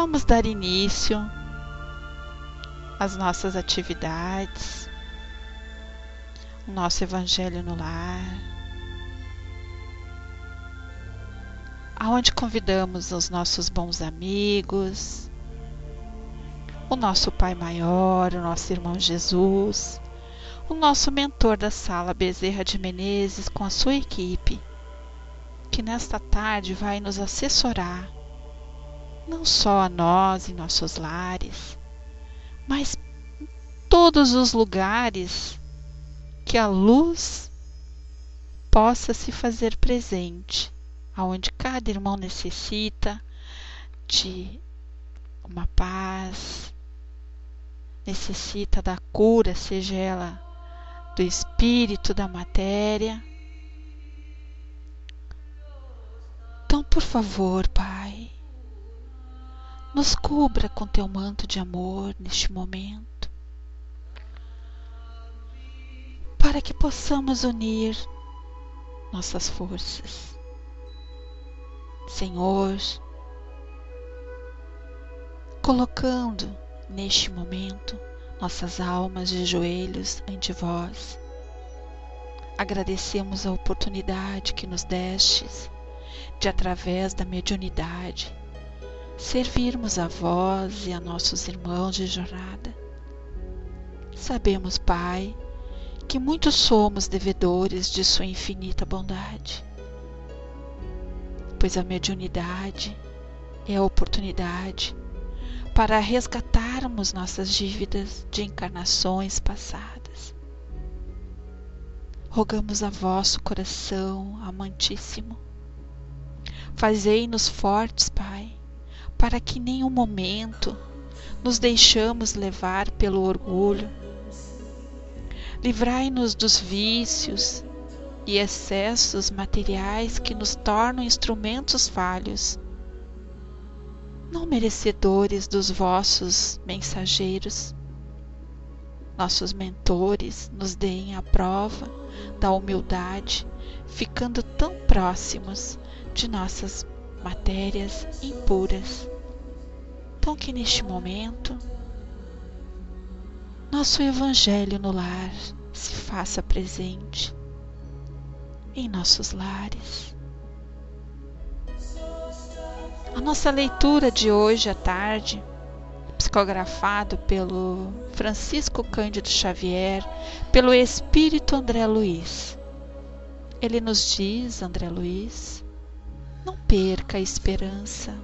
vamos dar início às nossas atividades, o nosso Evangelho no Lar, aonde convidamos os nossos bons amigos, o nosso Pai Maior, o nosso irmão Jesus, o nosso mentor da sala Bezerra de Menezes com a sua equipe, que nesta tarde vai nos assessorar, não só a nós em nossos lares, mas em todos os lugares que a luz possa se fazer presente, aonde cada irmão necessita de uma paz, necessita da cura, seja ela do espírito, da matéria. Então, por favor, Pai, nos cubra com teu manto de amor neste momento, para que possamos unir nossas forças. Senhor, colocando neste momento nossas almas de joelhos ante vós, agradecemos a oportunidade que nos destes de, através da mediunidade, servirmos a vós e a nossos irmãos de jornada. Sabemos, Pai, que muitos somos devedores de sua infinita bondade, pois a mediunidade é a oportunidade para resgatarmos nossas dívidas de encarnações passadas. Rogamos a vosso coração amantíssimo, fazei-nos fortes, Pai, para que em nenhum momento nos deixamos levar pelo orgulho. Livrai-nos dos vícios e excessos materiais que nos tornam instrumentos falhos, não merecedores dos vossos mensageiros. Nossos mentores nos deem a prova da humildade, ficando tão próximos de nossas matérias impuras. Então que neste momento nosso Evangelho no lar se faça presente em nossos lares. A nossa leitura de hoje à tarde, psicografado pelo Francisco Cândido Xavier, pelo Espírito André Luiz. Ele nos diz, André Luiz, não perca a esperança.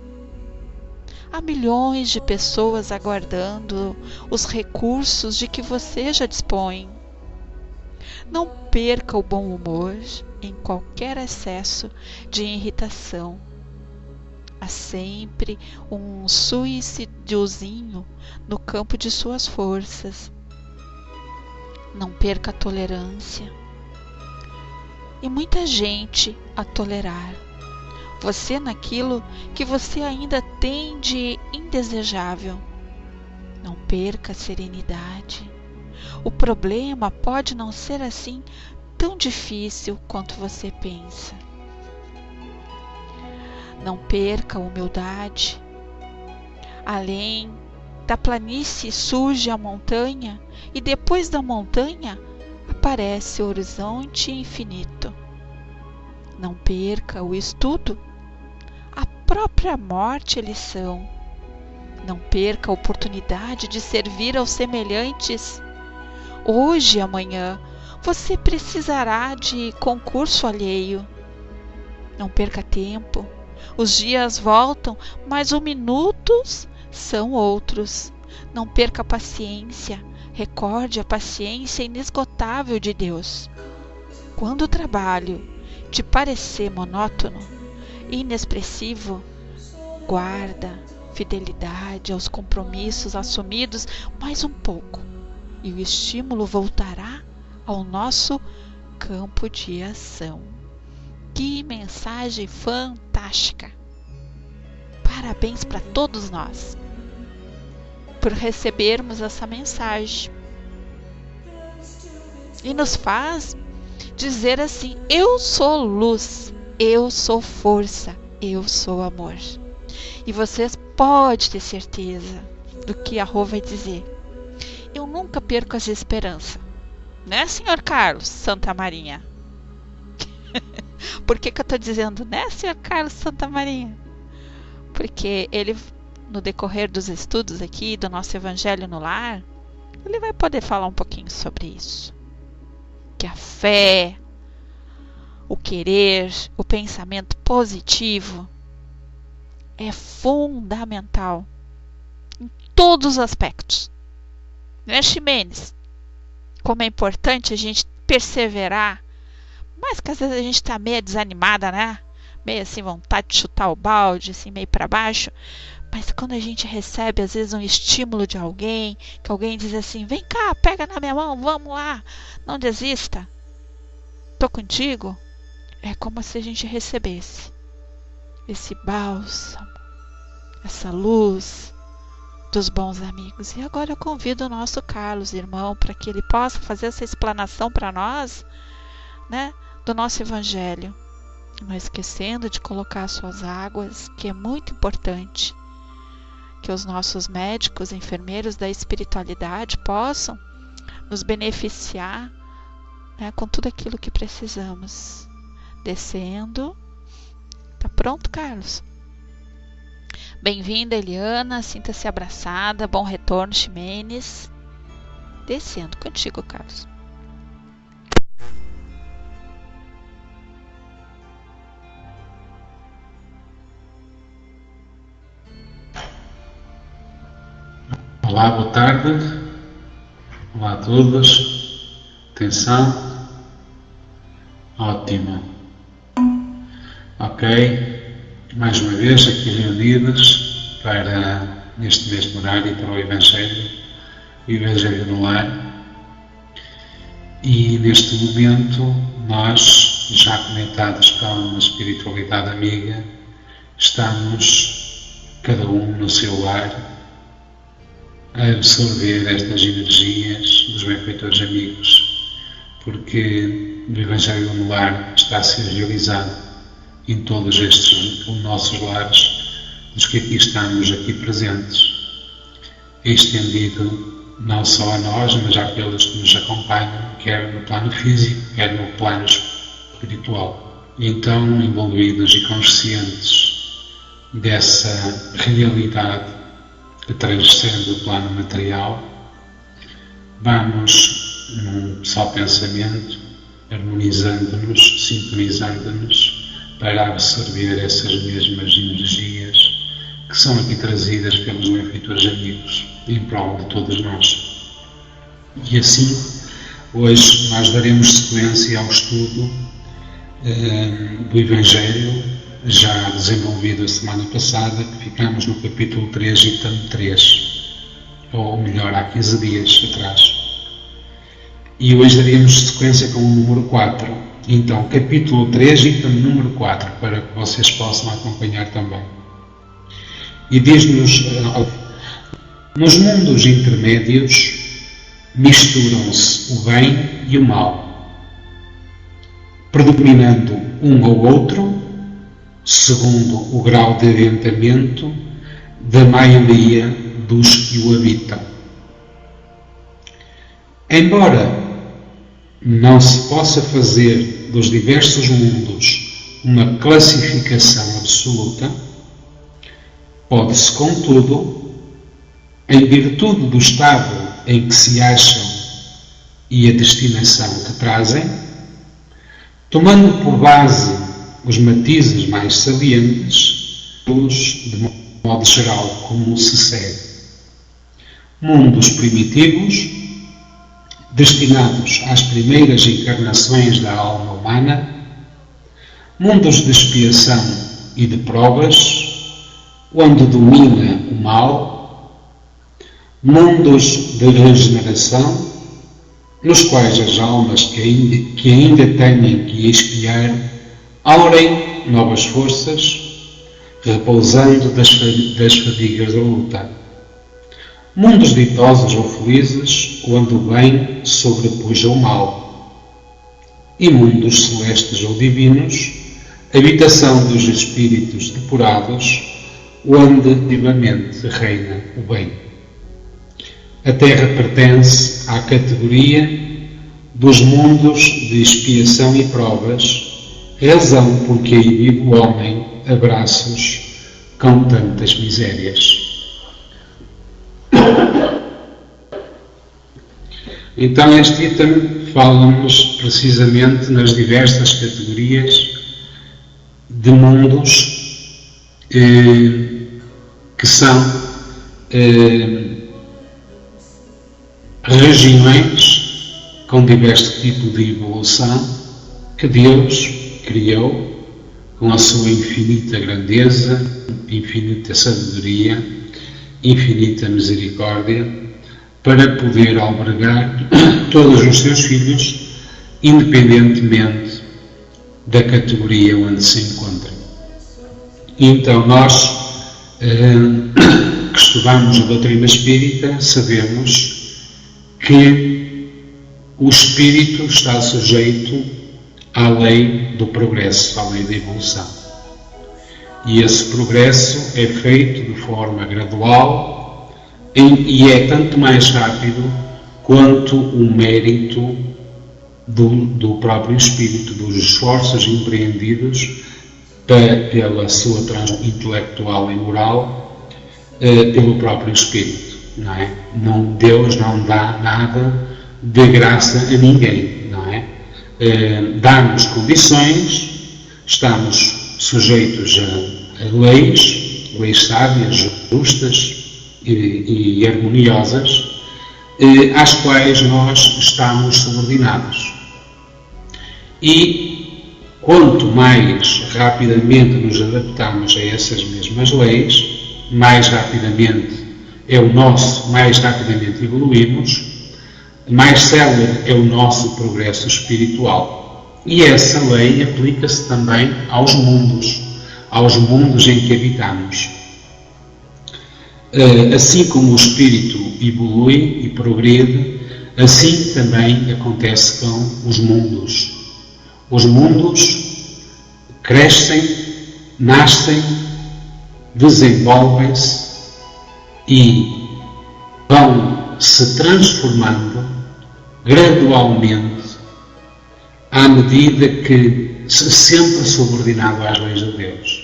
Há milhões de pessoas aguardando os recursos de que você já dispõe. Não perca o bom humor em qualquer excesso de irritação. Há sempre um suicidiozinho no campo de suas forças. Não perca a tolerância. E muita gente a tolerar. Você naquilo que você ainda tem de indesejável. Não perca a serenidade. O problema pode não ser assim tão difícil quanto você pensa. Não perca a humildade. Além da planície surge a montanha e depois da montanha aparece o horizonte infinito. Não perca o estudo. A própria morte é lição. Não perca a oportunidade de servir aos semelhantes. Hoje e amanhã você precisará de concurso alheio. Não perca tempo. Os dias voltam, mas os minutos são outros. Não perca a paciência. Recorde a paciência inesgotável de Deus. Quando o trabalho te parecer monótono e inexpressivo, guarda fidelidade aos compromissos assumidos mais um pouco, e o estímulo voltará ao nosso campo de ação. Que mensagem fantástica! Parabéns para todos nós por recebermos essa mensagem. E nos faz dizer assim: eu sou luz, eu sou força, eu sou amor. E vocês podem ter certeza do que a Rô vai dizer. Eu nunca perco as esperanças. Né, senhor Carlos Santa Marinha? Por que eu estou dizendo, né, senhor Carlos Santa Marinha? Porque ele, no decorrer dos estudos aqui do nosso Evangelho no Lar, ele vai poder falar um pouquinho sobre isso. Que a fé, o querer, o pensamento positivo é fundamental em todos os aspectos. Né, Ximenes? Como é importante a gente perseverar, mas que às vezes a gente está meio desanimada, né? Meio assim, vontade de chutar o balde, assim, meio para baixo. Mas quando a gente recebe, às vezes, um estímulo de alguém, que alguém diz assim, vem cá, pega na minha mão, vamos lá, não desista, tô contigo. É como se a gente recebesse esse bálsamo, essa luz dos bons amigos. E agora eu convido o nosso Carlos, irmão, para que ele possa fazer essa explanação para nós, né, do nosso Evangelho. Não esquecendo de colocar as suas águas, que é muito importante que os nossos médicos, enfermeiros da espiritualidade possam nos beneficiar, né, com tudo aquilo que precisamos. Descendo. Tá pronto, Carlos? Bem-vinda, Eliana. Sinta-se abraçada. Bom retorno, Ximenes. Descendo contigo, Carlos. Olá, boa tarde. Olá a todos. Atenção. Ótimo. Ok. Mais uma vez aqui reunidos para, neste mesmo horário, para o Evangelho no Lar. E neste momento nós, já conectados com uma espiritualidade amiga, estamos, cada um no seu lar, a absorver estas energias dos benfeitores amigos, porque o Evangelho no Lar está a ser realizado em todos estes nossos lares, dos que aqui estamos aqui presentes. É estendido não só a nós, mas àqueles que nos acompanham, quer no plano físico, quer no plano espiritual. E então, envolvidos e conscientes dessa realidade que transcende o plano material, vamos num só pensamento, harmonizando-nos, sintonizando-nos para absorver essas mesmas energias que são aqui trazidas pelos benfeitores amigos em prol de todos nós. E assim, hoje nós daremos sequência ao estudo do Evangelho já desenvolvido a semana passada, que ficamos no capítulo 3, item 3, ou melhor, há 15 dias atrás. E hoje daremos sequência com o número 4. Então, capítulo 3, item número 4, para que vocês possam acompanhar também. E diz-nos, nos mundos intermédios misturam-se o bem e o mal, predominando um ou outro, segundo o grau de adiantamento da maioria dos que o habitam. Embora não se possa fazer dos diversos mundos uma classificação absoluta, pode-se, contudo, em virtude do estado em que se acham e a destinação que trazem, tomando por base os matizes mais salientes, de modo geral, como se segue. Mundos primitivos, destinados às primeiras encarnações da alma humana, mundos de expiação e de provas, onde domina o mal, mundos de regeneração, nos quais as almas que ainda têm que expiar aurem novas forças, repousando das fadigas da luta. Mundos ditosos ou felizes, onde o bem sobrepuja o mal. E mundos celestes ou divinos, habitação dos espíritos depurados, onde vivamente reina o bem. A Terra pertence à categoria dos mundos de expiação e provas, razão porque aí vive o homem a braços com tantas misérias. Então este item fala-nos precisamente nas diversas categorias de mundos que são regiões com diverso tipo de evolução que Deus criou com a sua infinita grandeza, infinita sabedoria, infinita misericórdia, para poder albergar todos os seus filhos, independentemente da categoria onde se encontram. Então nós que estudamos a doutrina espírita sabemos que o espírito está sujeito à lei do progresso, à lei da evolução. E esse progresso é feito de forma gradual e é tanto mais rápido quanto o mérito do próprio espírito, dos esforços empreendidos pela sua transformação intelectual e moral pelo próprio espírito. Não é? Deus não dá nada de graça a ninguém, não é? Dá-nos condições, estamos sujeitos a leis sábias, justas e harmoniosas, às quais nós estamos subordinados. E quanto mais rapidamente nos adaptamos a essas mesmas leis, mais rapidamente mais rapidamente evoluímos, mais célere é o nosso progresso espiritual. E essa lei aplica-se também aos mundos em que habitamos. Assim como o espírito evolui e progride, assim também acontece com os mundos. Os mundos crescem, nascem, desenvolvem-se e vão se transformando gradualmente à medida que sempre subordinado às leis de Deus.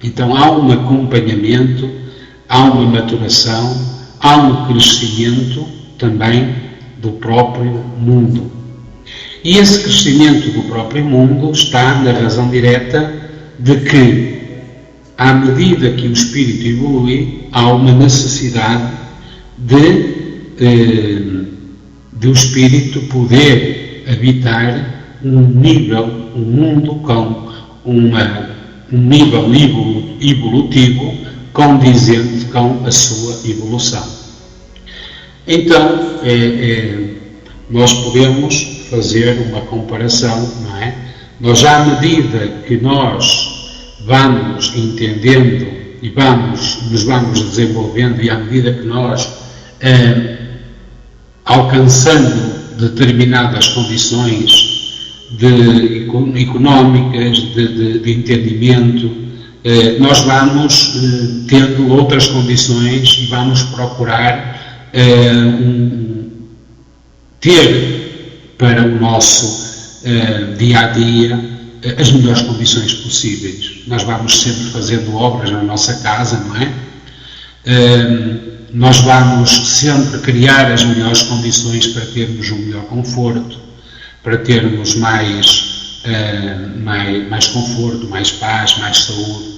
Então há um acompanhamento, há uma maturação, há um crescimento também do próprio mundo. E esse crescimento do próprio mundo está na razão direta de que, à medida que o espírito evolui, há uma necessidade de o espírito poder habitar um mundo com um nível evolutivo condizente com a sua evolução. Então, nós podemos fazer uma comparação, não é? Nós, à medida que nós vamos entendendo e nos vamos desenvolvendo, e à medida que nós alcançando determinadas condições económicas, de entendimento, nós vamos tendo outras condições e vamos procurar ter para o nosso dia-a-dia as melhores condições possíveis. Nós vamos sempre fazendo obras na nossa casa, não é? Nós vamos sempre criar as melhores condições para termos um melhor conforto, para termos mais conforto, mais paz, mais saúde.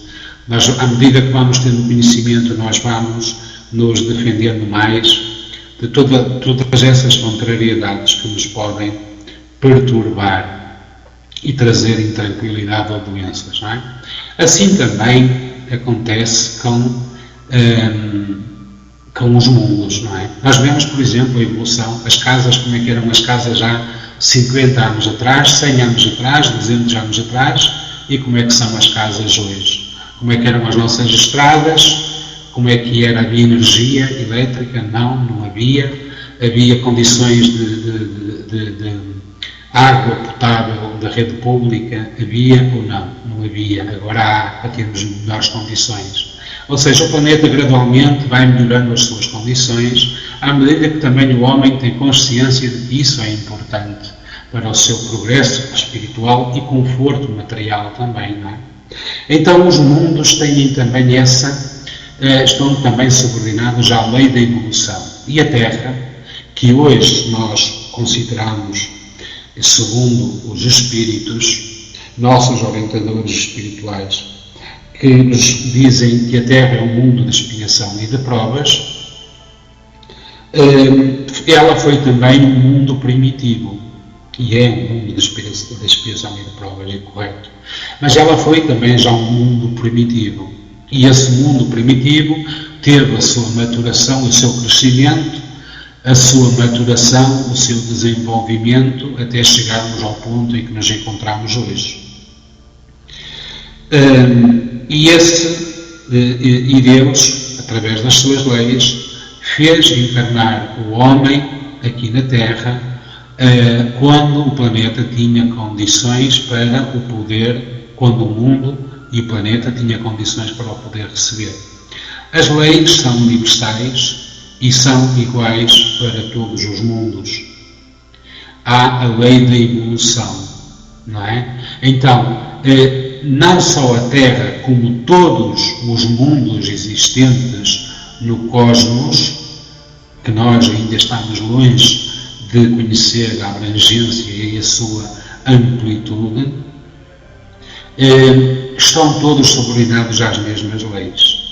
Nós, à medida que vamos tendo conhecimento, nós vamos nos defendendo mais de todas essas contrariedades que nos podem perturbar e trazer intranquilidade ou doenças, não é? Assim também acontece com os mundos, não é? Nós vemos, por exemplo, a evolução, as casas, como é que eram as casas já 50 anos atrás, 100 anos atrás, 200 anos atrás, e como é que são as casas hoje. Como é que eram as nossas estradas, como é que havia energia elétrica? Não havia. Havia condições de água potável da rede pública? Havia ou não? Não havia. Agora há, para termos melhores condições. Ou seja, o planeta gradualmente vai melhorando as suas condições, à medida que também o homem tem consciência de que isso é importante para o seu progresso espiritual e conforto material também, não é? Então os mundos têm também estão também subordinados à lei da evolução. E a Terra, que hoje nós consideramos, segundo os espíritos, nossos orientadores espirituais, que nos dizem que a Terra é um mundo de expiação e de provas, ela foi também um mundo primitivo, e é um mundo de expiação e de provas, é correto. Mas ela foi também já um mundo primitivo, e esse mundo primitivo teve a sua maturação, o seu crescimento, a sua maturação, o seu desenvolvimento, até chegarmos ao ponto em que nos encontramos hoje. E Deus, através das suas leis, fez encarnar o homem aqui na Terra quando o planeta tinha condições para o poder, quando o mundo e o planeta tinha condições para o poder receber. As leis são universais e são iguais para todos os mundos. Há a lei da evolução, não é? Então, não só a Terra, como todos os mundos existentes no cosmos, que nós ainda estamos longe de conhecer a abrangência e a sua amplitude, estão todos subordinados às mesmas leis.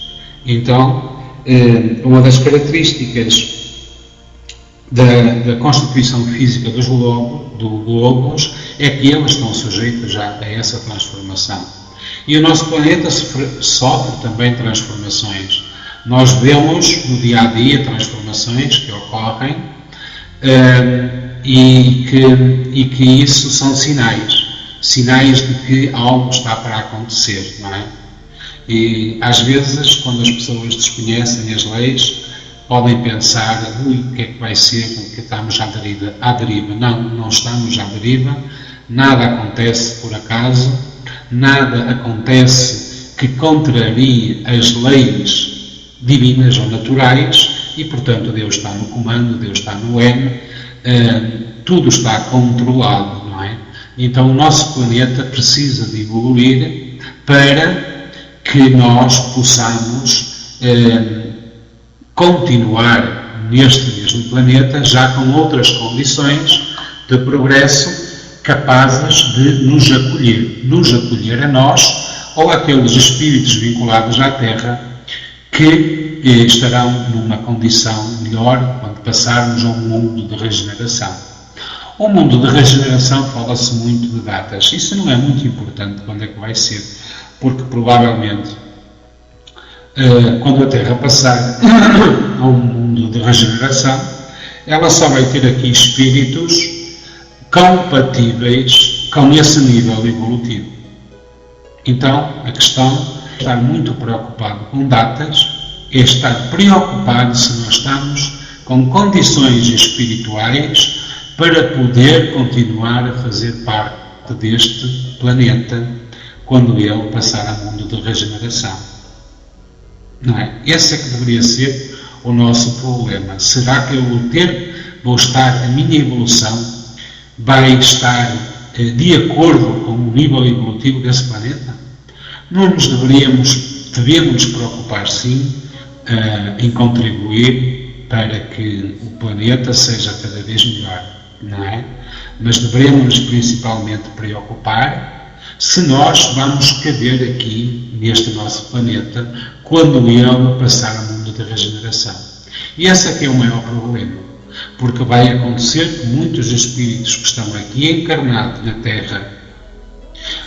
Então, uma das características da constituição física dos globos é que eles estão sujeitos já a essa transformação. E o nosso planeta sofre também transformações. Nós vemos no dia a dia transformações que ocorrem e que isso são sinais de que algo está para acontecer, não é? E às vezes, quando as pessoas desconhecem as leis, podem pensar, o que é que vai ser, que estamos à deriva. Não estamos à deriva, nada acontece por acaso, nada acontece que contrarie as leis divinas ou naturais, e portanto Deus está no comando, Deus está no N, tudo está controlado, não é? Então o nosso planeta precisa de evoluir para que nós possamos continuar neste mesmo planeta, já com outras condições de progresso capazes de nos acolher a nós ou aqueles espíritos vinculados à Terra que estarão numa condição melhor quando passarmos a um mundo de regeneração. O mundo de regeneração fala-se muito de datas. Isso não é muito importante quando é que vai ser, porque provavelmente quando a Terra passar a um mundo de regeneração, ela só vai ter aqui espíritos compatíveis com esse nível evolutivo. Então, a questão é estar muito preocupado com datas, é estar preocupado se nós estamos com condições espirituais para poder continuar a fazer parte deste planeta quando ele passar a mundo de regeneração. Não é? Esse é que deveria ser o nosso problema. Será que a minha evolução vai estar de acordo com o nível evolutivo desse planeta? Não nos devemos preocupar sim em contribuir para que o planeta seja cada vez melhor, não é? Mas devemos principalmente preocupar se nós vamos caber aqui neste nosso planeta quando ele passar ao mundo da regeneração. E esse é que é o maior problema, porque vai acontecer que muitos espíritos que estão aqui encarnados na Terra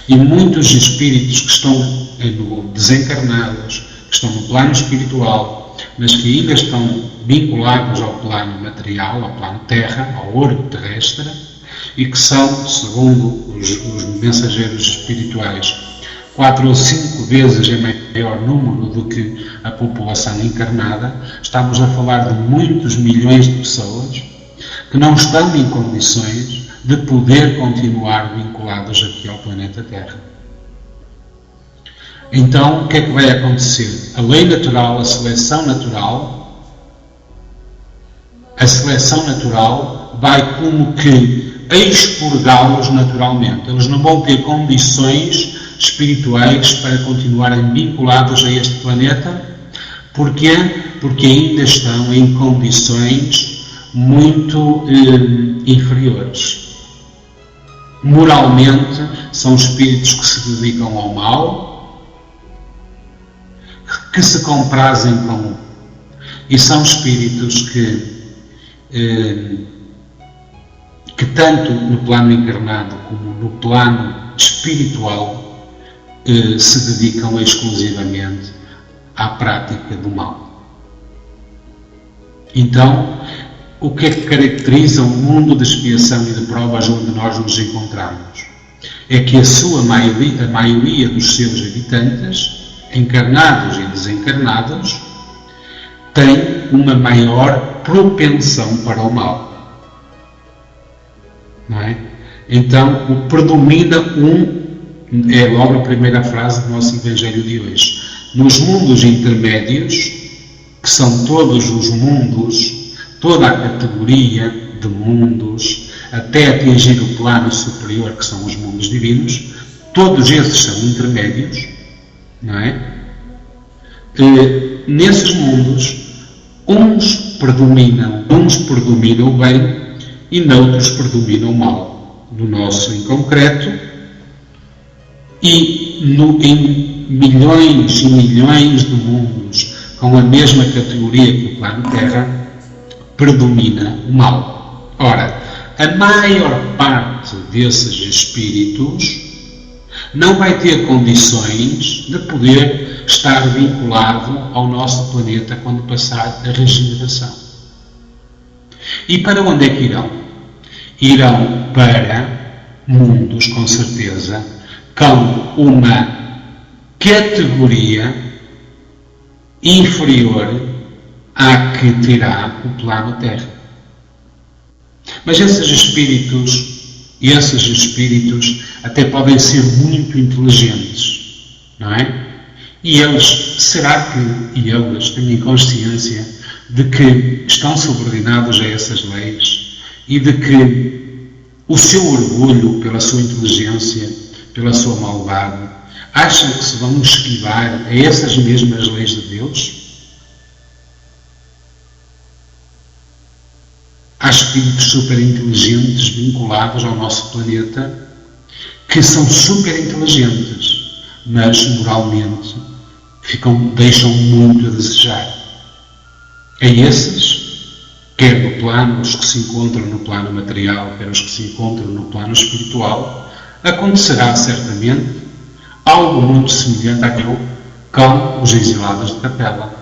e muitos espíritos que estão desencarnados, que estão no plano espiritual, mas que ainda estão vinculados ao plano material, ao plano Terra, ao orbe terrestre, e que são, segundo os mensageiros espirituais, 4 ou 5 vezes em maior número do que a população encarnada. Estamos a falar de muitos milhões de pessoas que não estão em condições de poder continuar vinculados aqui ao planeta Terra. Então, o que é que vai acontecer? A lei natural, a seleção natural vai como que expurgá-los naturalmente. Eles não vão ter condições espirituais para continuarem vinculados a este planeta. Porquê? Porque ainda estão em condições muito inferiores. Moralmente, são espíritos que se dedicam ao mal, que se comprazem com o... E são espíritos que tanto no plano encarnado como no plano espiritual se dedicam exclusivamente à prática do mal. Então, o que é que caracteriza o mundo de expiação e de provas onde nós nos encontramos? É que a maioria dos seus habitantes, encarnados e desencarnados, tem uma maior propensão para o mal. Não é? Então, o predomina é logo a primeira frase do nosso Evangelho de hoje. Nos mundos intermédios, que são todos os mundos, toda a categoria de mundos, até atingir o plano superior, que são os mundos divinos, todos esses são intermédios, não é? Nesses mundos, uns predominam o bem e noutros predomina o mal. No nosso em concreto, e em milhões e milhões de mundos com a mesma categoria que o plano Terra, predomina o mal. Ora, a maior parte desses espíritos não vai ter condições de poder estar vinculado ao nosso planeta quando passar a regeneração. E para onde é que irão? Irão para mundos, com certeza, com uma categoria inferior à que terá o plano Terra. Mas esses espíritos até podem ser muito inteligentes, não é? E eles têm consciência de que estão subordinados a essas leis e de que o seu orgulho pela sua inteligência, pela sua maldade, acham que se vão esquivar a essas mesmas leis de Deus? Há espíritos super inteligentes vinculados ao nosso planeta que são super inteligentes, mas moralmente deixam muito a desejar. A esses, quer no plano, os que se encontram no plano material, quer os que se encontram no plano espiritual, acontecerá certamente algo muito semelhante àquilo com os exilados de Capela.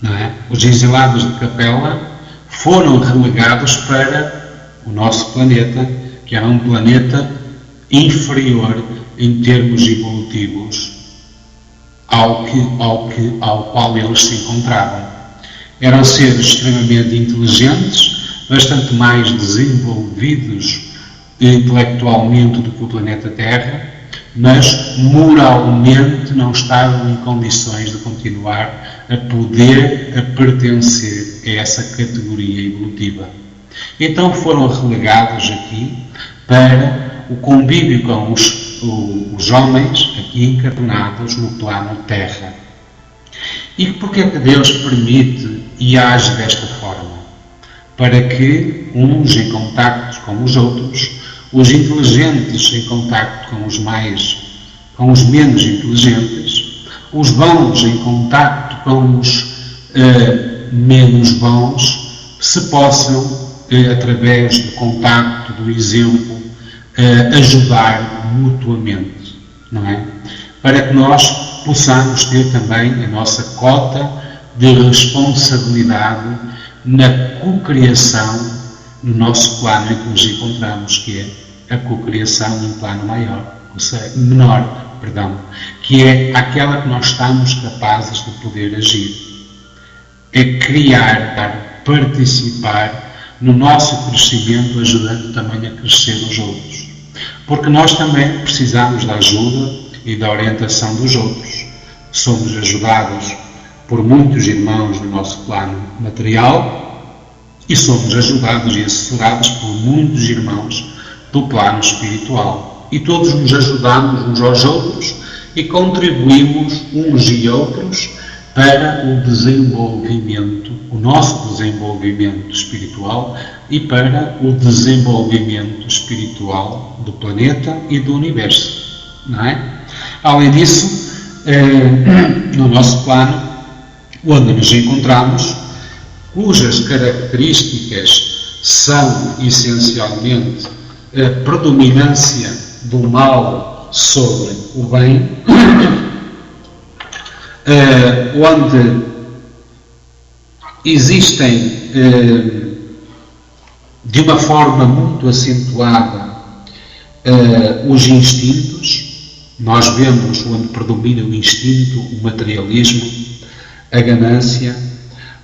Não é? Os exilados de Capela foram relegados para o nosso planeta, que era um planeta inferior em termos evolutivos ao qual eles se encontravam. Eram seres extremamente inteligentes, bastante mais desenvolvidos intelectualmente do que o planeta Terra, mas moralmente não estavam em condições de continuar a pertencer a essa categoria evolutiva. Então foram relegados aqui para o convívio com os homens aqui encarnados no plano Terra. E porquê é que Deus permite e age desta forma? Para que uns em contacto com os outros, os inteligentes em contacto com os menos inteligentes, os bons em contacto com os menos bons, se possam, através do contacto, do exemplo, ajudar mutuamente, não é? Para que nós possamos ter também a nossa cota de responsabilidade na cocriação no nosso plano em que nos encontramos, que é a cocriação em plano menor, que é aquela que nós estamos capazes de poder agir. É criar, participar no nosso crescimento, ajudando também a crescer os outros. Porque nós também precisamos da ajuda e da orientação dos outros. Somos ajudados por muitos irmãos no nosso plano material e somos ajudados e assessorados por muitos irmãos do plano espiritual. E todos nos ajudamos uns aos outros e contribuímos uns e outros para o desenvolvimento, o nosso desenvolvimento espiritual e para o desenvolvimento espiritual do planeta e do universo, não é? Além disso, no nosso plano, onde nos encontramos, cujas características são essencialmente a predominância do mal sobre o bem, onde existem de uma forma muito acentuada os instintos. Nós vemos onde predomina o instinto, o materialismo, a ganância,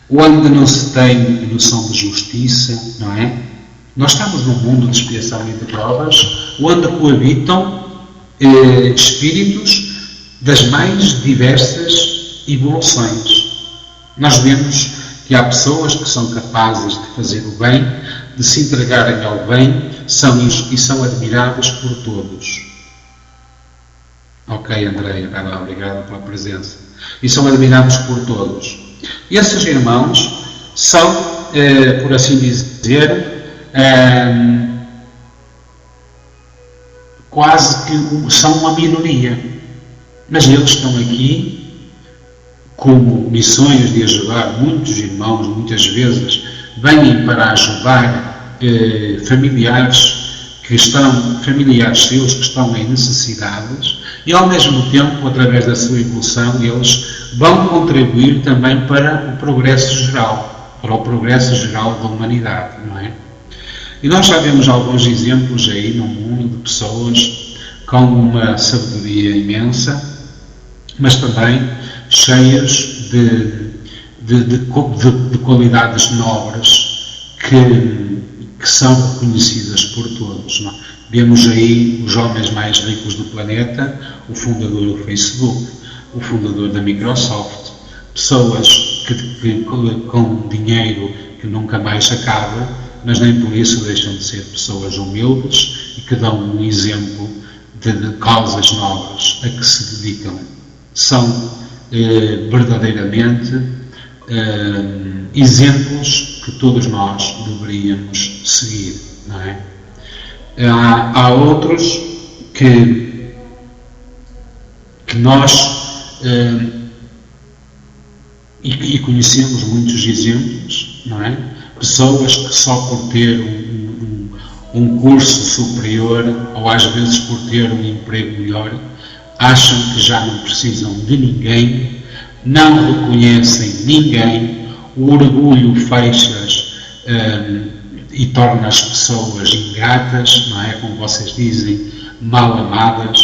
onde não se tem noção de justiça, não é? Nós estamos num mundo de expiação e de provas, onde coabitam espíritos das mais diversas evoluções. Nós vemos que há pessoas que são capazes de fazer o bem, de se entregarem ao bem, e são admiradas por todos. Ok, Andréia, obrigado pela presença. E são admirados por todos. E esses irmãos são, por assim dizer, quase que são uma minoria. Mas eles estão aqui como missões de ajudar muitos irmãos, muitas vezes vêm para ajudar familiares seus que estão em necessidades e ao mesmo tempo, através da sua evolução, eles vão contribuir também para o progresso geral, da humanidade, não é? E nós já vemos alguns exemplos aí no mundo de pessoas com uma sabedoria imensa, mas também cheias de qualidades nobres que são reconhecidas por todos. Não? Vemos aí os homens mais ricos do planeta, o fundador do Facebook, o fundador da Microsoft, pessoas que com dinheiro que nunca mais acaba, mas nem por isso deixam de ser pessoas humildes e que dão um exemplo de causas nobres a que se dedicam. São verdadeiramente exemplos que todos nós deveríamos seguir, não é? Há outros que nós e conhecemos muitos exemplos, não é? Pessoas que só por ter um curso superior ou às vezes por ter um emprego melhor acham que já não precisam de ninguém, não reconhecem ninguém, o orgulho fecha-as e torna as pessoas ingratas, não é? Como vocês dizem, mal amadas,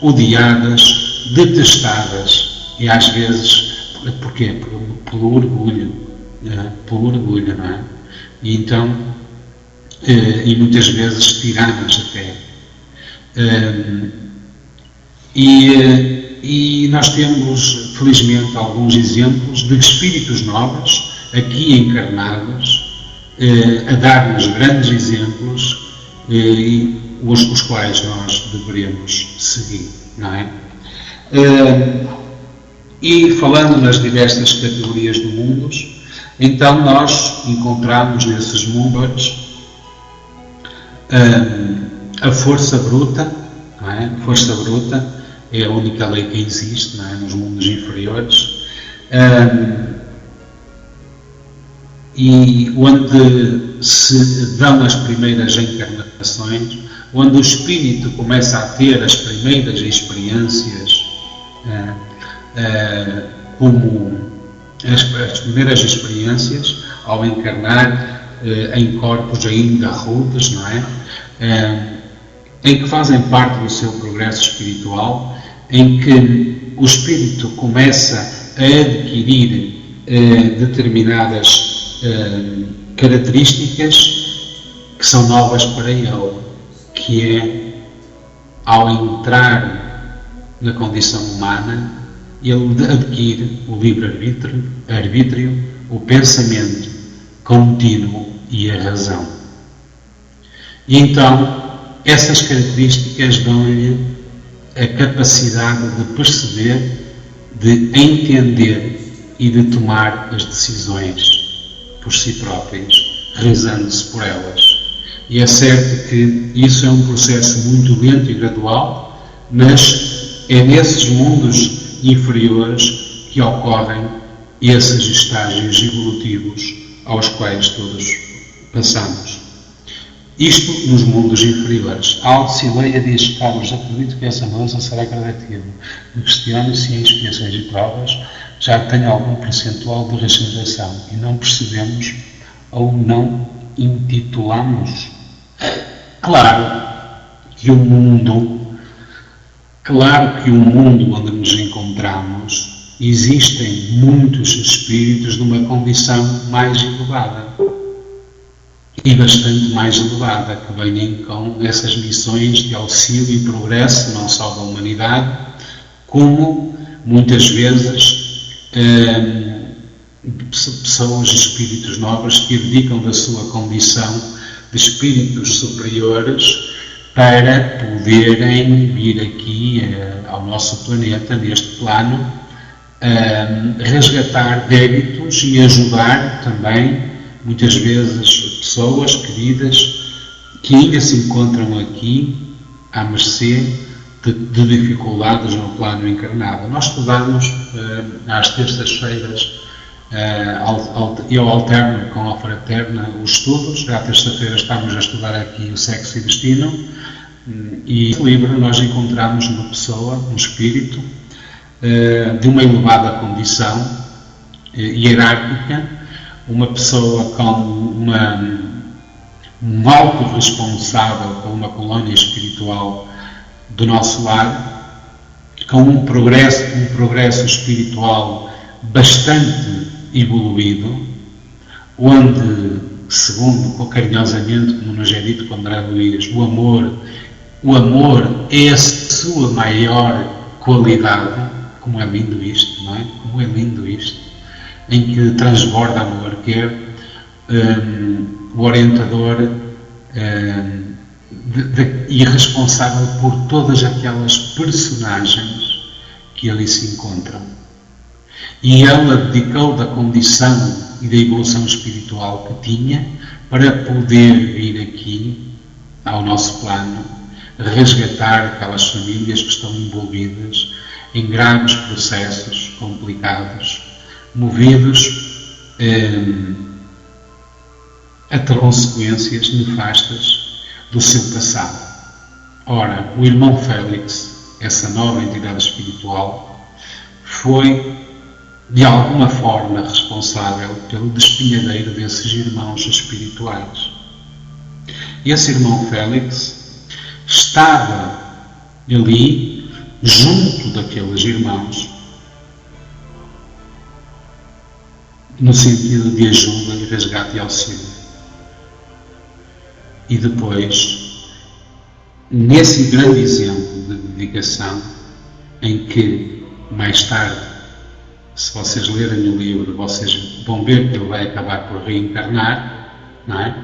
odiadas, detestadas e às vezes, porquê? Pelo orgulho, não é? E então, e muitas vezes tiranas até. E nós temos, felizmente, alguns exemplos de espíritos nobres, aqui encarnados, a dar-nos grandes exemplos, os quais nós deveremos seguir, não é? E falando nas diversas categorias do mundo, então nós encontramos nesses mundos a força bruta, não é? A força bruta é a única lei que existe, não é? Nos mundos inferiores, e onde se dão as primeiras encarnações, onde o espírito começa a ter as primeiras experiências, como as primeiras experiências ao encarnar em corpos ainda rudes, não é? Em que fazem parte do seu progresso espiritual, em que o espírito começa a adquirir determinadas características que são novas para ele, que é ao entrar na condição humana, ele adquire o livre-arbítrio, o pensamento contínuo e a razão. E então, essas características dão-lhe a capacidade de perceber, de entender e de tomar as decisões por si próprios, rezando-se por elas. E é certo que isso é um processo muito lento e gradual, mas é nesses mundos inferiores que ocorrem esses estágios evolutivos aos quais todos passamos. Isto nos mundos inferiores. A Alcileia diz: Carlos, acredito que essa moça será gradativa. Questiono se em expiações e provas já tem algum percentual de regeneração e não percebemos ou não intitulamos. Claro que o mundo onde nos encontramos, existem muitos espíritos numa condição mais elevada e bastante mais elevada, que vêm com essas missões de auxílio e progresso, não só da humanidade, como muitas vezes pessoas, espíritos nobres, que abdicam da sua condição de espíritos superiores para poderem vir aqui ao nosso planeta, neste plano, resgatar débitos e ajudar também, muitas vezes, pessoas queridas que ainda se encontram aqui à mercê de dificuldades no plano encarnado. Nós estudamos às terças-feiras, eu alterno com a fraterna os estudos. À terça-feira estamos a estudar aqui o Sexo e Destino, e no livro nós encontramos uma pessoa, um espírito de uma elevada condição hierárquica, uma pessoa com um alto responsável por uma colónia espiritual do nosso lar, com um progresso espiritual bastante evoluído, onde, segundo carinhosamente, como nos é dito com André Luís, o amor é a sua maior qualidade. Como é lindo isto, não é? Como é lindo isto, em que transborda amor, quer o orientador e responsável por todas aquelas personagens que ali se encontram. E ele abdicou da condição e da evolução espiritual que tinha para poder vir aqui ao nosso plano, resgatar aquelas famílias que estão envolvidas em graves processos complicados, movidos a consequências nefastas do seu passado. Ora, o irmão Félix, essa nova entidade espiritual, foi de alguma forma responsável pelo despenhadeiro desses irmãos espirituais. E esse irmão Félix estava ali junto daqueles irmãos, no sentido de ajuda e resgate e auxílio. E depois, nesse grande exemplo de dedicação, em que mais tarde, se vocês lerem o livro, vocês vão ver que ele vai acabar por reencarnar, não é?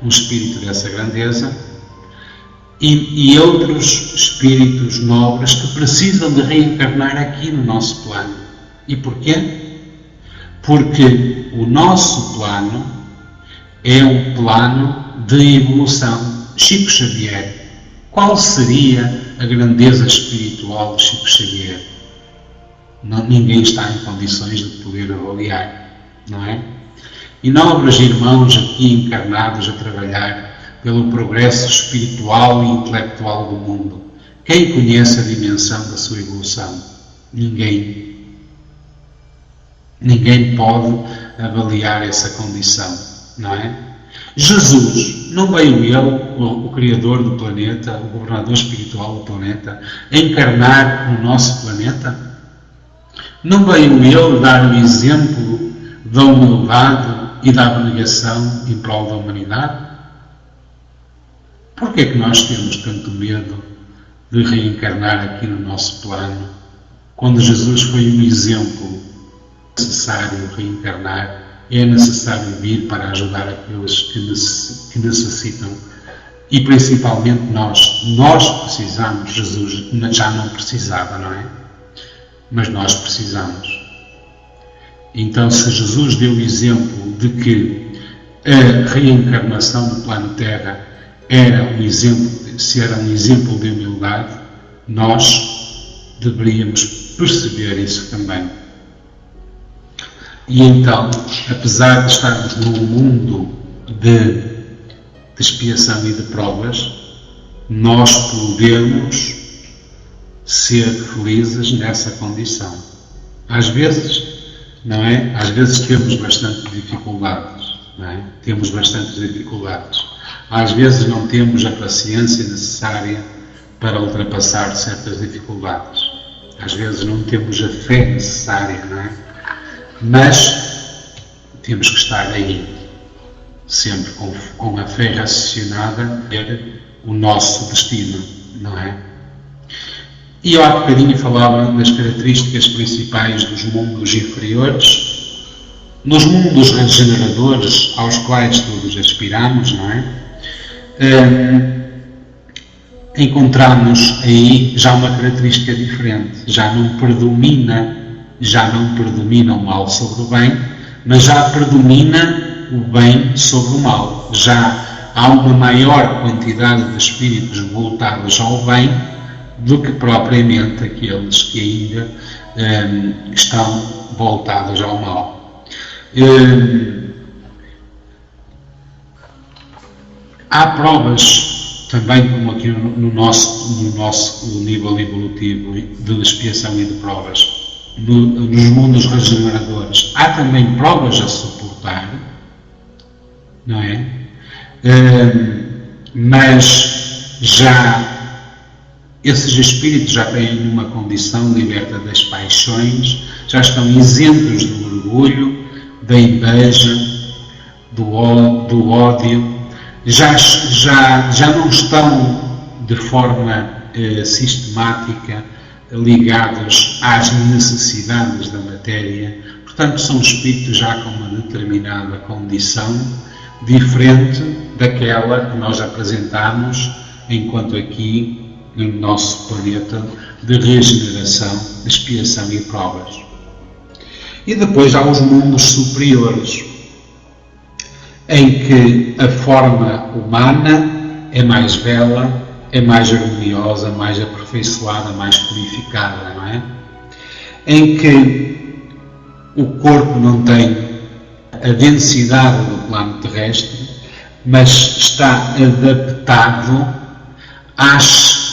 Um espírito dessa grandeza, e outros espíritos nobres que precisam de reencarnar aqui no nosso plano. E porquê? Porque o nosso plano é um plano de evolução. Chico Xavier, qual seria a grandeza espiritual de Chico Xavier? Ninguém está em condições de poder avaliar, não é? E nobres irmãos aqui encarnados a trabalhar pelo progresso espiritual e intelectual do mundo. Quem conhece a dimensão da sua evolução? Ninguém. Ninguém pode avaliar essa condição, não é? Jesus, não veio ele, o Criador do planeta, o governador espiritual do planeta, encarnar no nosso planeta? Não veio ele dar o exemplo da humildade e da abnegação em prol da humanidade? Por que é que nós temos tanto medo de reencarnar aqui no nosso plano. Quando Jesus foi um exemplo necessário reencarnar, é necessário vir para ajudar aqueles que necessitam. E principalmente nós precisamos. Jesus já não precisava, não é? Mas nós precisamos. Então, se Jesus deu o exemplo de que a reencarnação no plano Terra era um exemplo de humildade, nós deveríamos perceber isso também. E então, apesar de estarmos num mundo de expiação e de provas, nós podemos ser felizes nessa condição. Às vezes, não é? Às vezes temos bastante dificuldades, não é? Temos bastantes dificuldades. Às vezes não temos a paciência necessária para ultrapassar certas dificuldades. Às vezes não temos a fé necessária, não é? Mas temos que estar aí, sempre com a fé raciocinada, ver o nosso destino, não é? E eu há bocadinho falava das características principais dos mundos inferiores. Nos mundos regeneradores, aos quais todos aspiramos, não é? Encontramos aí já uma característica diferente. Já não predomina o mal sobre o bem, mas já predomina o bem sobre o mal. Já há uma maior quantidade de espíritos voltados ao bem do que propriamente aqueles que ainda estão voltados ao mal. Há provas também, como aqui no nosso nível evolutivo de expiação e de provas, nos mundos regeneradores, há também provas a suportar, não é? Mas já esses espíritos já têm uma condição liberta das paixões, já estão isentos do orgulho, da inveja, do ódio, já não estão de forma sistemática ligados às necessidades da matéria. Portanto, são espíritos já com uma determinada condição diferente daquela que nós apresentamos enquanto aqui no nosso planeta de regeneração, de expiação e provas. E depois há os mundos superiores, em que a forma humana é mais bela, é mais harmoniosa, mais aperfeiçoada, mais purificada, não é? Em que o corpo não tem a densidade do plano terrestre, mas está adaptado às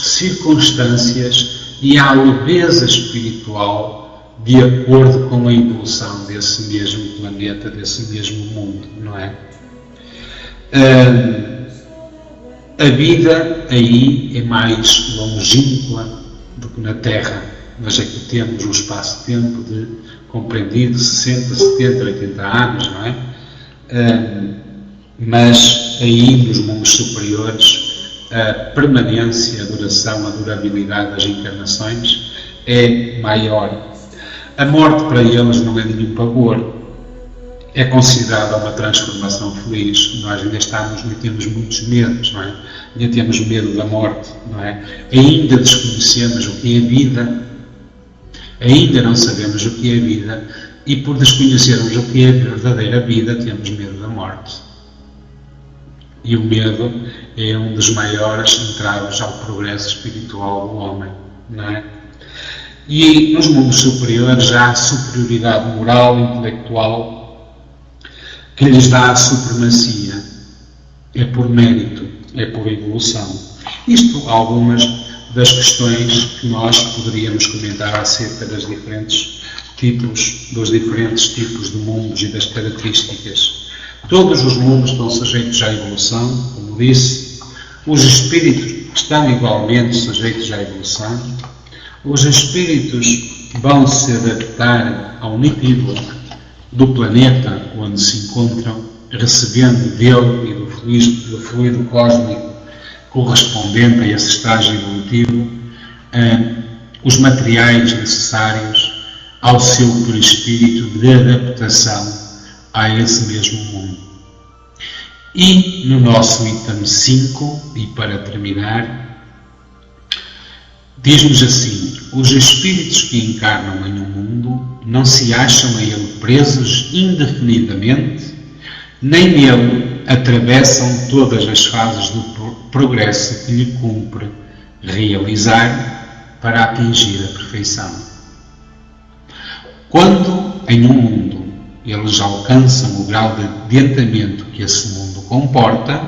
circunstâncias e à leveza espiritual de acordo com a evolução desse mesmo planeta, desse mesmo mundo, não é? A vida aí é mais longínqua do que na Terra. Veja que temos um espaço-tempo de compreendido 60, 70, 80 anos, não é? Mas aí nos mundos superiores a permanência, a duração, a durabilidade das encarnações é maior. A morte para eles não é nenhum pavor, é considerada uma transformação feliz. Nós ainda temos muitos medos, não é? Ainda temos medo da morte, não é? Ainda desconhecemos o que é a vida, ainda não sabemos o que é a vida, e por desconhecermos o que é a verdadeira vida, temos medo da morte. E o medo é um dos maiores entraves ao progresso espiritual do homem, não é? E nos mundos superiores há a superioridade moral e intelectual que lhes dá a supremacia. É por mérito, é por evolução. Isto algumas das questões que nós poderíamos comentar acerca dos diferentes tipos de mundos e das características. Todos os mundos estão sujeitos à evolução, como disse. Os espíritos estão igualmente sujeitos à evolução. Os espíritos vão se adaptar ao nível do planeta onde se encontram, recebendo dele e do fluido cósmico correspondente a esse estágio evolutivo, os materiais necessários ao seu perispírito de adaptação a esse mesmo mundo. E no nosso item 5, e para terminar, diz-nos assim: os espíritos que encarnam em um mundo não se acham a ele presos indefinidamente, nem nele atravessam todas as fases do progresso que lhe cumpre realizar para atingir a perfeição. Quando em um mundo eles alcançam o grau de adiantamento que esse mundo comporta,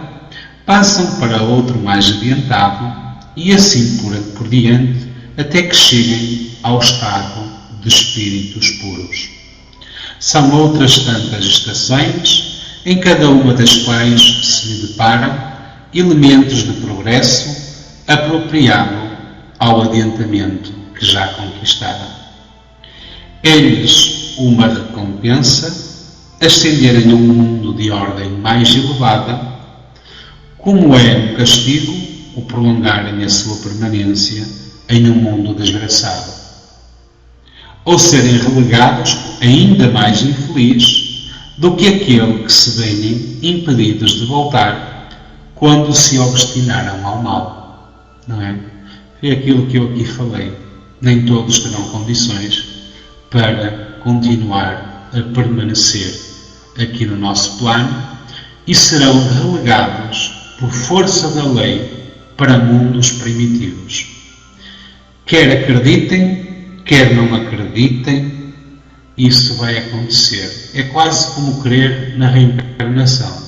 passam para outro mais adiantado e assim por diante, até que cheguem ao estado de espíritos puros. São outras tantas estações, em cada uma das quais se lhe deparam elementos de progresso apropriado ao adiantamento que já conquistaram. É-lhes uma recompensa ascenderem a um mundo de ordem mais elevada, como é um castigo o prolongarem a sua permanência em um mundo desgraçado, ou serem relegados ainda mais infeliz do que aquele que se veem impedidos de voltar quando se obstinaram ao mal. Não é? Foi aquilo que eu aqui falei. Nem todos terão condições para continuar a permanecer aqui no nosso plano e serão relegados por força da lei para mundos primitivos. Quer acreditem, quer não acreditem, isso vai acontecer. É quase como crer na reencarnação.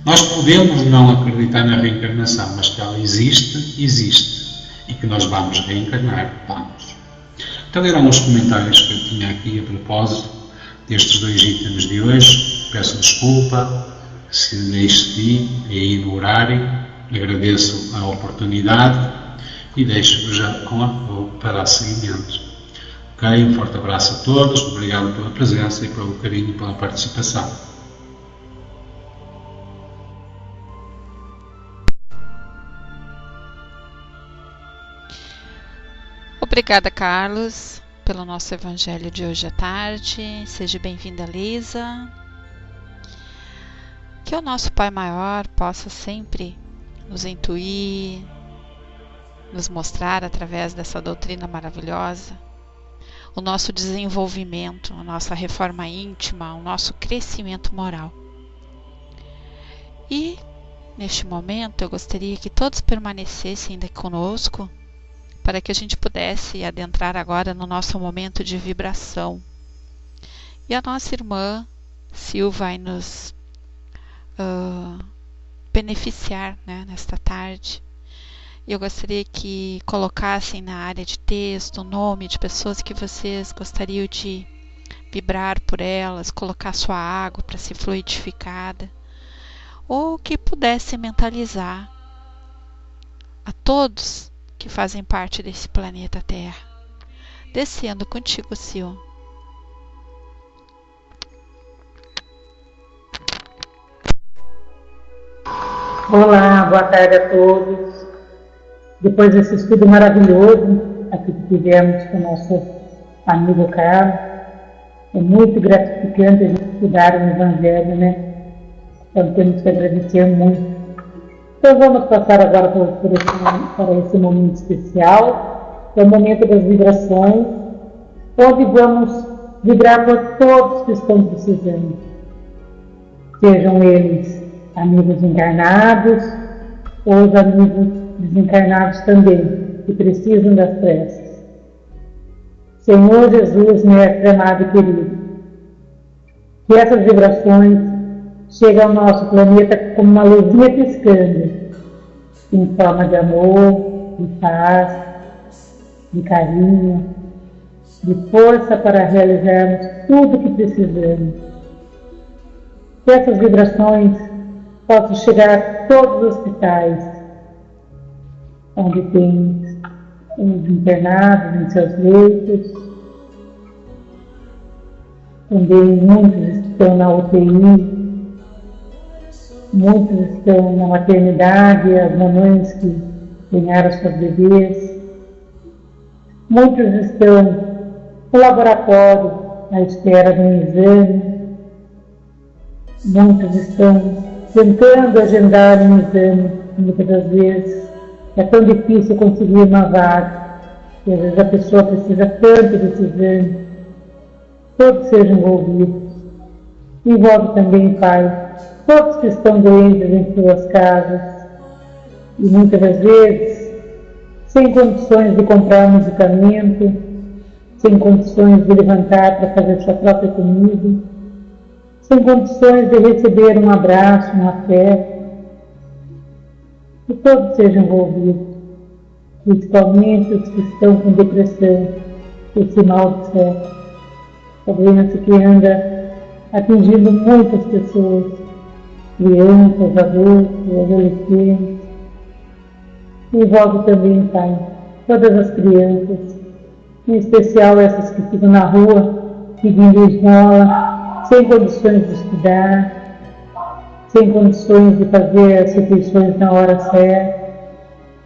Nós podemos não acreditar na reencarnação, mas que ela existe, existe. E que nós vamos reencarnar, vamos. Então eram os comentários que eu tinha aqui a propósito destes 2 itens de hoje. Peço desculpa se lhe excedi aí no horário. Agradeço a oportunidade e deixo-vos já para dar seguimento. Ok? Um forte abraço a todos. Obrigado pela presença e pelo carinho e pela participação. Obrigada, Carlos, pelo nosso evangelho de hoje à tarde. Seja bem-vinda, Lisa. Que o nosso Pai Maior possa sempre nos intuir, nos mostrar através dessa doutrina maravilhosa o nosso desenvolvimento, a nossa reforma íntima, o nosso crescimento moral. E, neste momento, eu gostaria que todos permanecessem ainda conosco para que a gente pudesse adentrar agora no nosso momento de vibração. E a nossa irmã Sil vai nos beneficiar, né, nesta tarde. Eu gostaria que colocassem na área de texto o nome de pessoas que vocês gostariam de vibrar por elas, colocar sua água para ser fluidificada, ou que pudessem mentalizar a todos que fazem parte desse planeta Terra. Descendo contigo, Sil. Olá, boa tarde a todos. Depois desse estudo maravilhoso aqui que tivemos com o nosso amigo Carlos, é muito gratificante a gente estudar o Evangelho, né? Então temos que agradecer muito. Então vamos passar agora para esse momento especial, que é o momento das vibrações, onde vamos vibrar por todos que estão precisando. Sejam eles amigos encarnados ou os amigos desencarnados também, que precisam das preces. Senhor Jesus, Mestre amado e querido, que essas vibrações cheguem ao nosso planeta como uma luzinha piscando, em forma de amor, de paz, de carinho, de força para realizarmos tudo o que precisamos. Que essas vibrações possam chegar a todos os hospitais, onde tem os internados em seus leitos, também muitos estão na UTI, muitos estão na maternidade, as mamães que ganharam seus bebês, Muitos estão no laboratório à espera de um exame. Muitos estão tentando agendar um exame. Muitas das vezes é tão difícil conseguir uma vaga. E às vezes a pessoa precisa tanto desse exame. Todos sejam envolvidos. Envolve também, Pai, todos que estão doentes em suas casas. E muitas das vezes sem condições de comprar medicamento, sem condições de levantar para fazer sua própria comida, sem condições de receber um abraço, um afeto. Que todos sejam envolvidos, principalmente os que estão com depressão, esse mal do século, a doença que anda atingindo muitas pessoas, crianças, adultos, adolescentes. Envolve também, Pai, todas as crianças, em especial essas que ficam na rua, pedindo esmola, sem condições de estudar, sem condições de fazer as refeições na hora certa.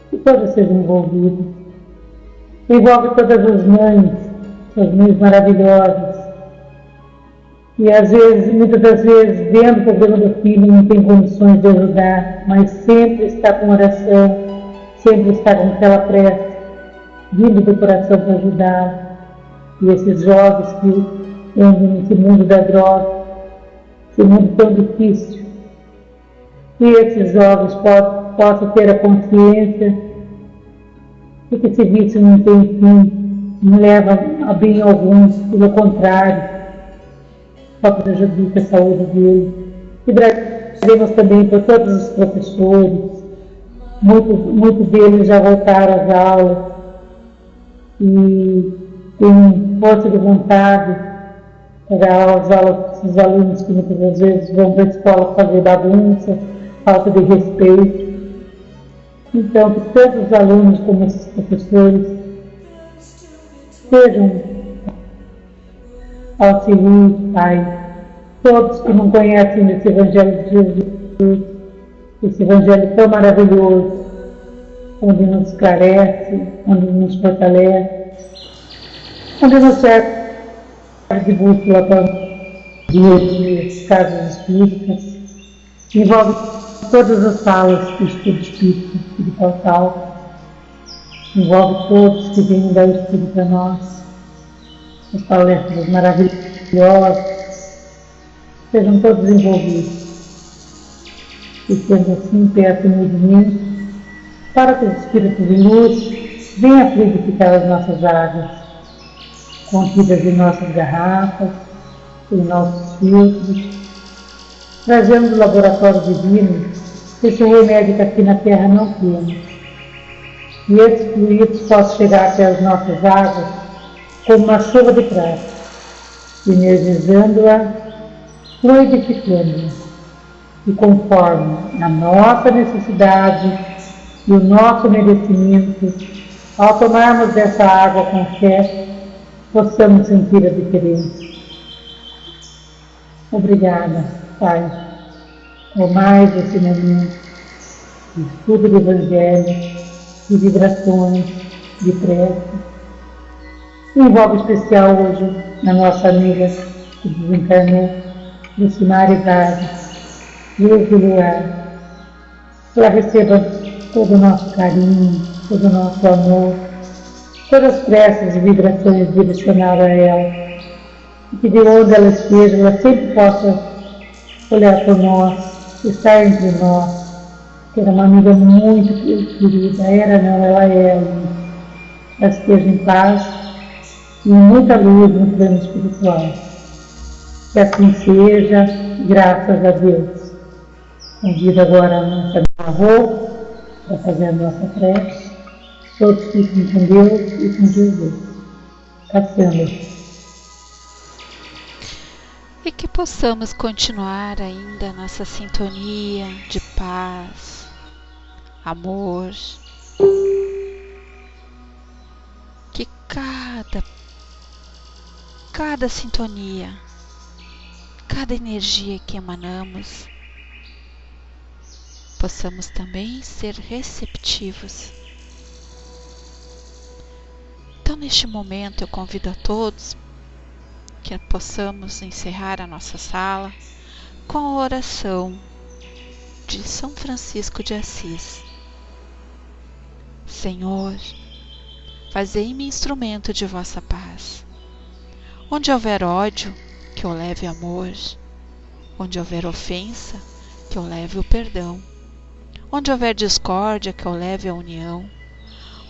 Que todas sejam envolvidas. Envolve todas as mães maravilhosas, e às vezes, muitas das vezes, vendo o problema do filho, não tem condições de ajudar, mas sempre está com oração, sempre está com aquela prece, vindo do coração para ajudar. E esses jovens que andam nesse mundo da droga, esse mundo tão difícil, que esses jovens possam ter a consciência de que esse vício não tem fim, não leva a bem algum, pelo contrário, só prejudica a saúde deles. E brasileiros também por todos os professores. Muitos deles já voltaram às aulas e têm força de vontade para dar as aulas para esses alunos que muitas vezes vão para a escola fazer bagunça, falta de respeito. Então, que tanto os alunos como esses professores sejam auxiliares, Pai, todos que não conhecem esse Evangelho de Jesus, esse Evangelho tão maravilhoso, onde nos esclarece, onde nos fortalece, onde nos serve de bússola para os casos espíritas, envolve todas as salas do estudo espírita, espiritual tal, envolve todos que vêm dar o estudo para nós, as palestras maravilhosas, sejam todos envolvidos. E sendo assim, peço humildemente para que os Espíritos de luz venham fluidificar as nossas águas, contidas em nossas garrafas, em nossos filtros, trazendo do laboratório divino esse remédio que aqui na Terra não temos. E esses fluidos possam chegar até as nossas águas como uma chuva de prata, energizando-a, fluidificando-a. E conforme a nossa necessidade e o nosso merecimento, ao tomarmos dessa água com fé, possamos sentir a diferença. Obrigada, Pai, por mais esse momento de estudo do Evangelho, de vibrações, de prece. Envolve especial hoje na nossa amiga que desencarnou, Lucimari Vargas, Deus do luar, que ela receba todo o nosso carinho, todo o nosso amor, todas as preces e vibrações direcionadas a ela, e que de onde ela esteja, ela sempre possa olhar por nós, estar entre nós, que era uma amiga muito querida, ela é, ela esteja em paz e muita luz no plano espiritual. Que assim seja, graças a Deus. Convido agora a nossa avó para fazer a nossa prece. Todos fiquem com Deus e com Jesus. Cassandra. E que possamos continuar ainda nessa sintonia de paz, amor. Que cada sintonia, cada energia que emanamos, possamos também ser receptivos Então, neste momento, eu convido a todos que possamos encerrar a nossa sala com a oração de São Francisco de Assis. Senhor, fazei-me instrumento de vossa paz. Onde houver ódio, que eu leve amor. Onde houver ofensa, que eu leve o perdão. Onde houver discórdia, que eu leve a união.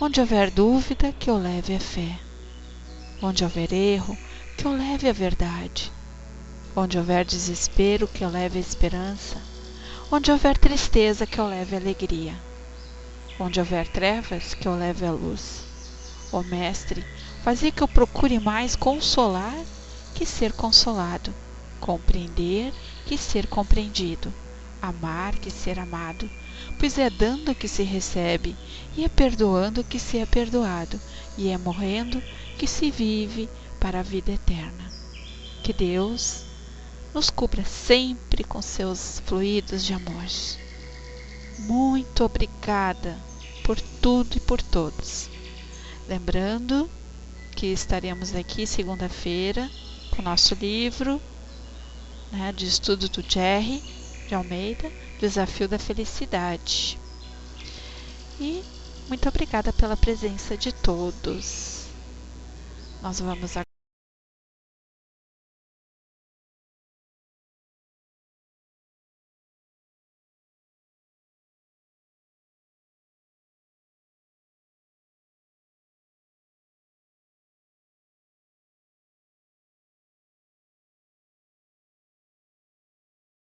Onde houver dúvida, que eu leve a fé. Onde houver erro, que eu leve a verdade. Onde houver desespero, que eu leve a esperança. Onde houver tristeza, que eu leve a alegria. Onde houver trevas, que eu leve a luz. Ó Mestre, fazei que eu procure mais consolar que ser consolado, compreender que ser compreendido, amar que ser amado, pois é dando que se recebe, e é perdoando que se é perdoado, e é morrendo que se vive para a vida eterna. Que Deus nos cubra sempre com seus fluidos de amor. Muito obrigada por tudo e por todos. Lembrando que estaremos aqui segunda-feira com o nosso livro, de estudo do Jerry de Almeida, Desafio da Felicidade. E muito obrigada pela presença de todos. Nós vamos agora